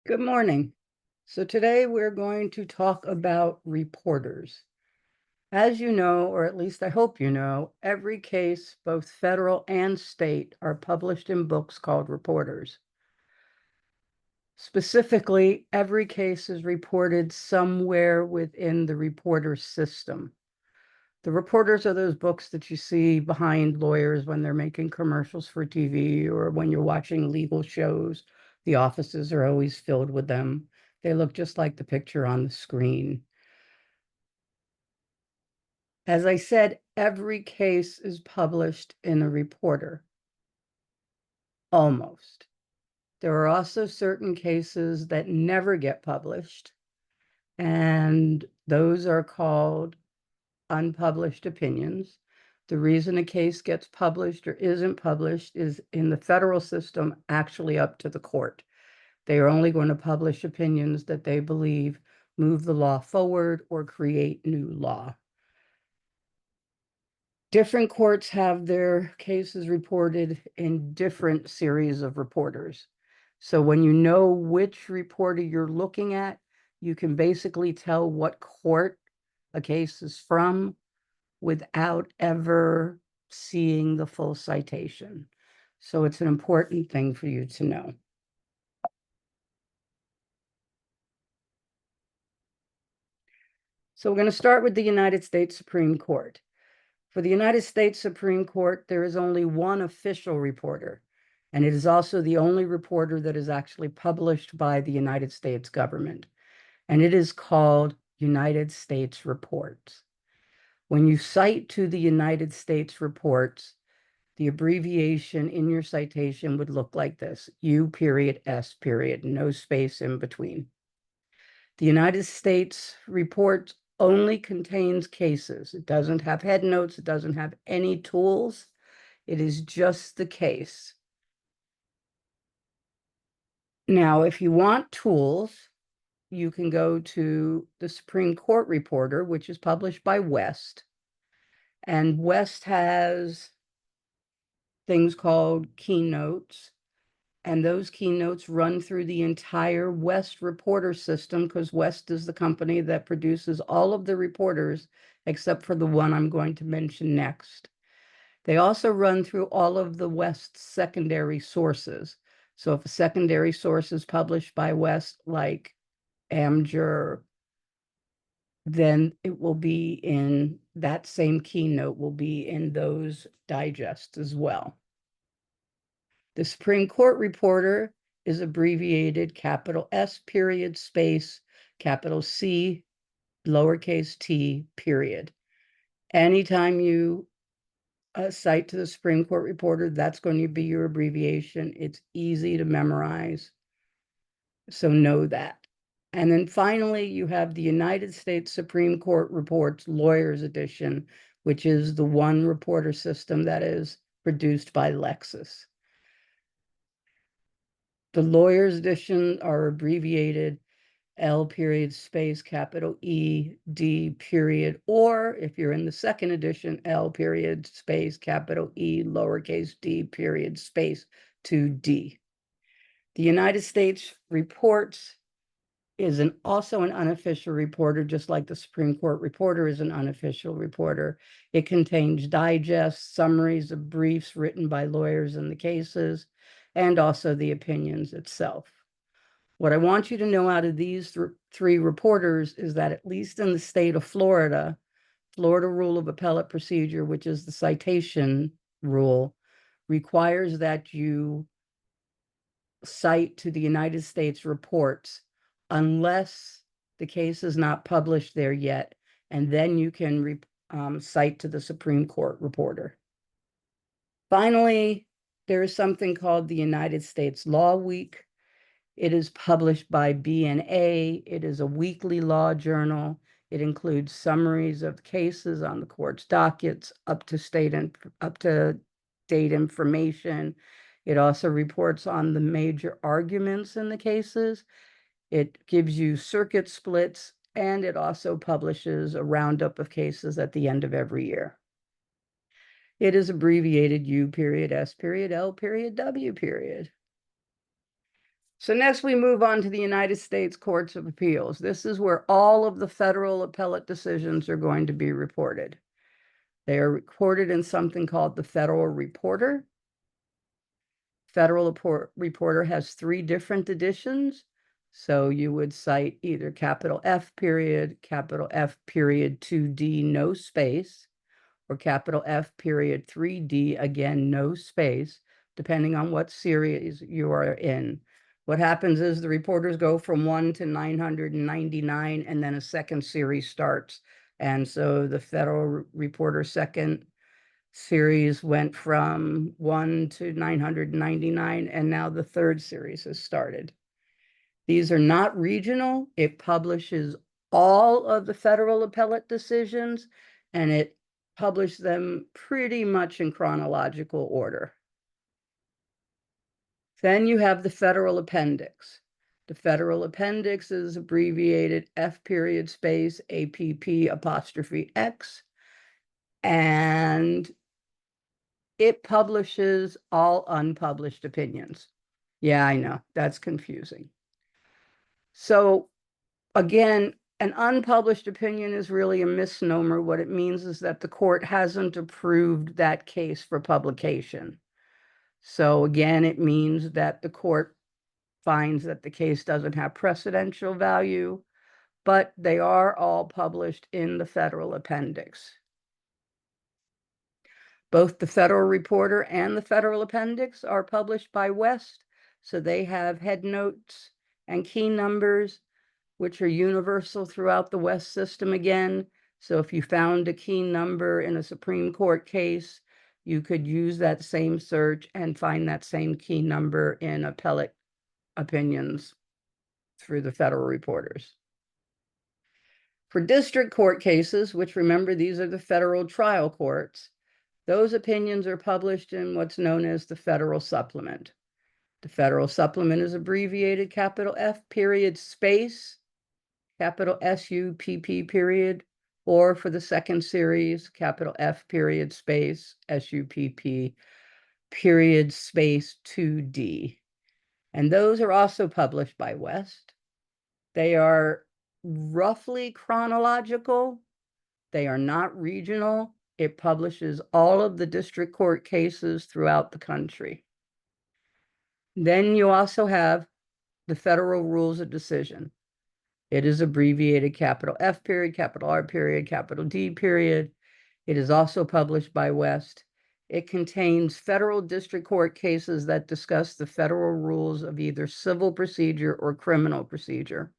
Good morning. So today we're going to talk about reporters. As you know, or at least I hope you know, every case, both federal and state, are published in books called reporters. Specifically, every case is reported somewhere within the reporter system. The reporters are those books that you see behind lawyers when they're making commercials for TV or when you're watching legal shows. The offices are always filled with them. They look just like the picture on the screen. As I said, every case is published in a reporter, almost. There are also certain cases that never get published, and those are called unpublished opinions. The reason a case gets published or isn't published is in the federal system actually up to the court. They are only going to publish opinions that they believe move the law forward or create new law. Different courts have their cases reported in different series of reporters. So when you know which reporter you're looking at, you can basically tell what court a case is from without ever seeing the full citation. So it's an important thing for you to know. So we're going to start with the United States Supreme Court. For the United States Supreme Court, there is only one official reporter, and it is also the only reporter that is actually published by the United States government, and it is called United States Reports. When you cite to the United States Reports, the abbreviation in your citation would look like this: U period S period, no space in between. The United States report only contains cases. It doesn't have headnotes. It doesn't have any tools. It is just the case. Now, if you want tools, you can go to the Supreme Court Reporter, which is published by West. And West has things called keynotes. And those keynotes run through the entire West reporter system because West is the company that produces all of the reporters except for the one I'm going to mention next. They also run through all of the West's secondary sources. So if a secondary source is published by West, like Amjur, then it will be in that same keynote will be in those digests as well. The Supreme Court reporter is abbreviated capital S period space capital C lowercase t period. Anytime you cite to the Supreme Court reporter, that's going to be your abbreviation. It's easy to memorize, so know that. And then finally, you have the United States Supreme Court Reports Lawyers Edition, which is the one reporter system that is produced by Lexis. The lawyers edition are abbreviated L period space capital E D period, or if you're in the second edition, L period space capital E lowercase d period space 2D. The United States Reports is also an unofficial reporter, just like the Supreme Court reporter is an unofficial reporter. It contains digests, summaries of briefs written by lawyers in the cases, and also the opinions itself. What I want you to know out of these three reporters is that at least in the state of Florida, Florida Rule of Appellate Procedure, which is the citation rule, requires that you cite to the United States reports unless the case is not published there yet, and then you can cite to the Supreme Court reporter. Finally, there is something called the United States Law Week. It is published by BNA. It is a weekly law journal. It includes summaries of cases on the court's dockets, up to date information. It also reports on the major arguments in the cases. It gives you circuit splits, and it also publishes a roundup of cases at the end of every year. It is abbreviated U period S period L period W period. So next we move on to the United States Courts of Appeals. This is where all of the federal appellate decisions are going to be reported. They are recorded in something called the Federal Reporter. Federal Reporter has 3 different editions. So you would cite either capital F period 2D, no space, or capital F period 3D, again, no space, depending on what series you are in. What happens is the reporters go from 1 to 999, and then a second series starts. And so the Federal Reporter second series went from 1 to 999, and now the third series has started. These are not regional. It publishes all of the federal appellate decisions, and it published them pretty much in chronological order. Then you have the federal appendix. The federal appendix is abbreviated F period space APP apostrophe X, and it publishes all unpublished opinions. Yeah, I know, that's confusing. So again, an unpublished opinion is really a misnomer. What it means is that the court hasn't approved that case for publication. So again, it means that the court finds that the case doesn't have precedential value, but they are all published in the federal appendix. Both the Federal Reporter and the Federal Appendix are published by West, so they have headnotes and key numbers, which are universal throughout the West system again. So if you found a key number in a Supreme Court case, you could use that same search and find that same key number in appellate opinions through the federal reporters. For district court cases, which remember, these are the federal trial courts, those opinions are published in what's known as the Federal Supplement. The Federal Supplement is abbreviated capital F period space, capital SUPP period, or for the second series, capital F period space SUPP period space 2D. And those are also published by West. They are roughly chronological. They are not regional. It publishes all of the district court cases throughout the country. Then you also have the Federal Rules of Decision. It is abbreviated capital F period, capital R period, capital D period. It is also published by West. It contains federal district court cases that discuss the federal rules of either civil procedure or criminal procedure.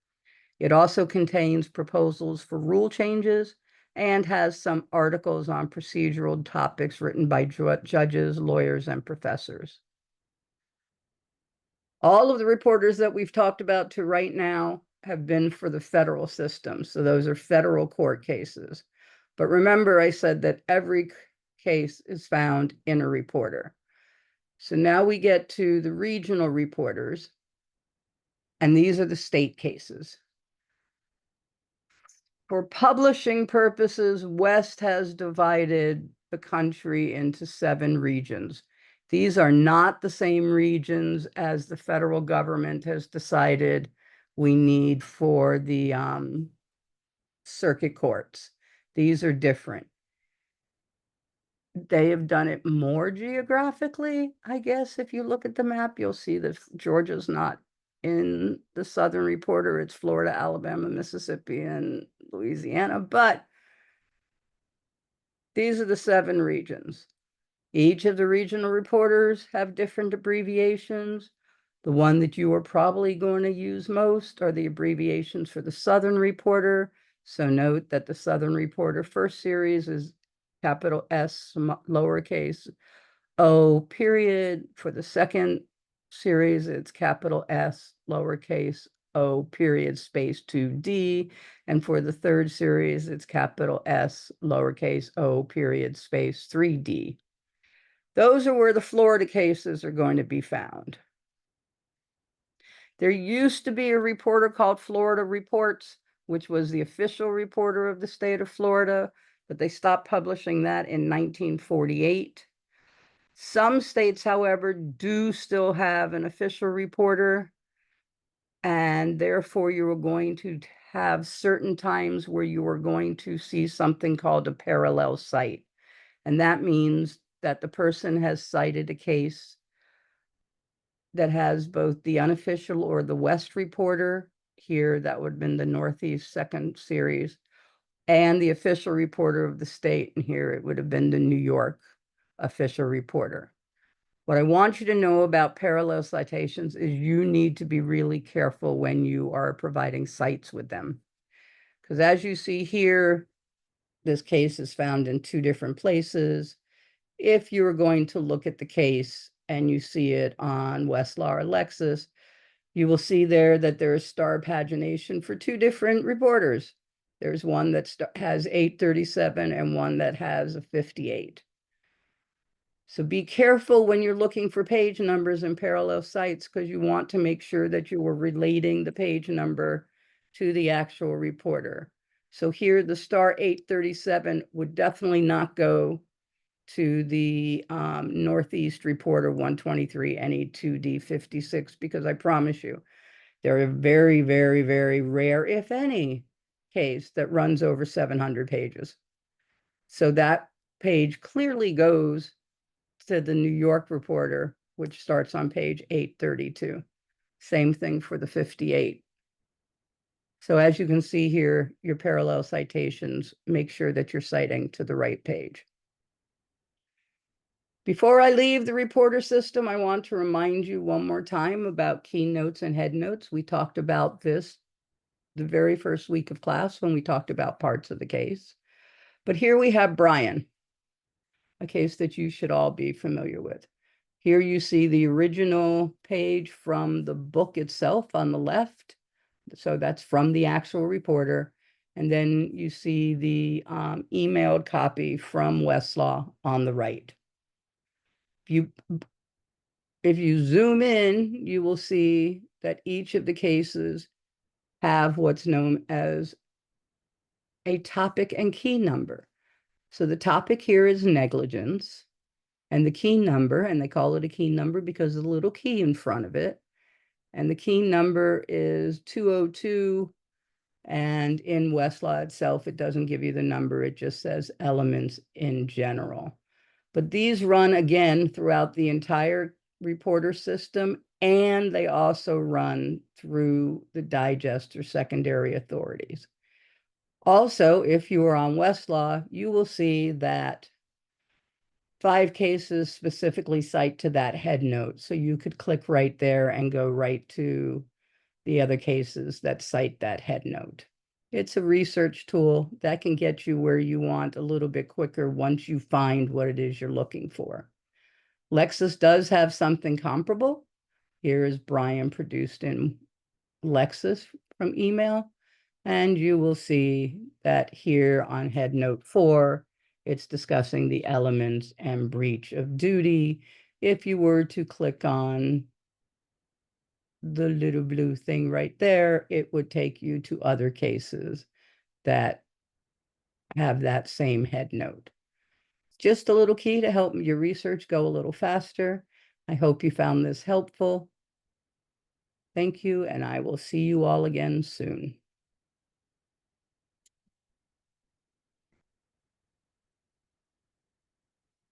It also contains proposals for rule changes and has some articles on procedural topics written by judges, lawyers, and professors. All of the reporters that we've talked about to right now have been for the federal system. So those are federal court cases. But remember, I said that every case is found in a reporter. So now we get to the regional reporters, and these are the state cases. For publishing purposes, West has divided the country into 7 regions. These are not the same regions as the federal government has decided we need for the circuit courts. These are different. They have done it more geographically, I guess. If you look at the map, you'll see that Georgia's not in the Southern Reporter. It's Florida, Alabama, Mississippi, and Louisiana. But these are the 7 regions. Each of the regional reporters have different abbreviations. The one that you are probably going to use most are the abbreviations for the Southern Reporter. So note that the Southern Reporter first series is capital S, lowercase O period. For the second series, it's capital S, lowercase O period space 2D. And for the third series, it's capital S, lowercase O period space 3D. Those are where the Florida cases are going to be found. There used to be a reporter called Florida Reports, which was the official reporter of the state of Florida, but they stopped publishing that in 1948. Some states, however, do still have an official reporter. and therefore you are going to have certain times where you are going to see something called a parallel cite. And that means that the person has cited a case that has both the unofficial or the West Reporter, here that would have been the Northeast second series, and the official reporter of the state, and here it would have been the New York official reporter. What I want you to know about parallel citations is you need to be really careful when you are providing cites with them. Because as you see here, this case is found in 2 different places. If you're going to look at the case and you see it on Westlaw or Lexis, you will see there that there is star pagination for 2 different reporters. There's one that has 837 and one that has a 58. So be careful when you're looking for page numbers in parallel cites, because you want to make sure that you are relating the page number to the actual reporter. So here the star 837 would definitely not go to the Northeast Reporter 123 NE2D 56, because I promise you, there are very, very, very rare, if any, case that runs over 700 pages. So that page clearly goes to the New York Reporter, which starts on page 832. Same thing for the 58. So as you can see here, your parallel citations, make sure that you're citing to the right page. Before I leave the reporter system, I want to remind you one more time about keynotes and headnotes. We talked about this the very first week of class when we talked about parts of the case. But here we have Brian, a case that you should all be familiar with. Here you see the original page from the book itself on the left. So that's from the actual reporter. And then you see the emailed copy from Westlaw on the right. If you zoom in, you will see that each of the cases have what's known as a topic and key number. So the topic here is negligence, and the key number, and they call it a key number because of the little key in front of it. And the key number is 202. And in Westlaw itself, it doesn't give you the number. It just says elements in general. But these run again throughout the entire reporter system, and they also run through the digest or secondary authorities. Also, if you are on Westlaw, you will see that 5 cases specifically cite to that head note. So you could click right there and go right to the other cases that cite that head note. It's a research tool that can get you where you want a little bit quicker once you find what it is you're looking for. Lexis does have something comparable. Here is Brian produced in Lexis from email. And you will see that here on head note 4, it's discussing the elements and breach of duty. If you were to click on the little blue thing right there, it would take you to other cases that have that same head note. Just a little key to help your research go a little faster. I hope you found this helpful. Thank you, and I will see you all again soon.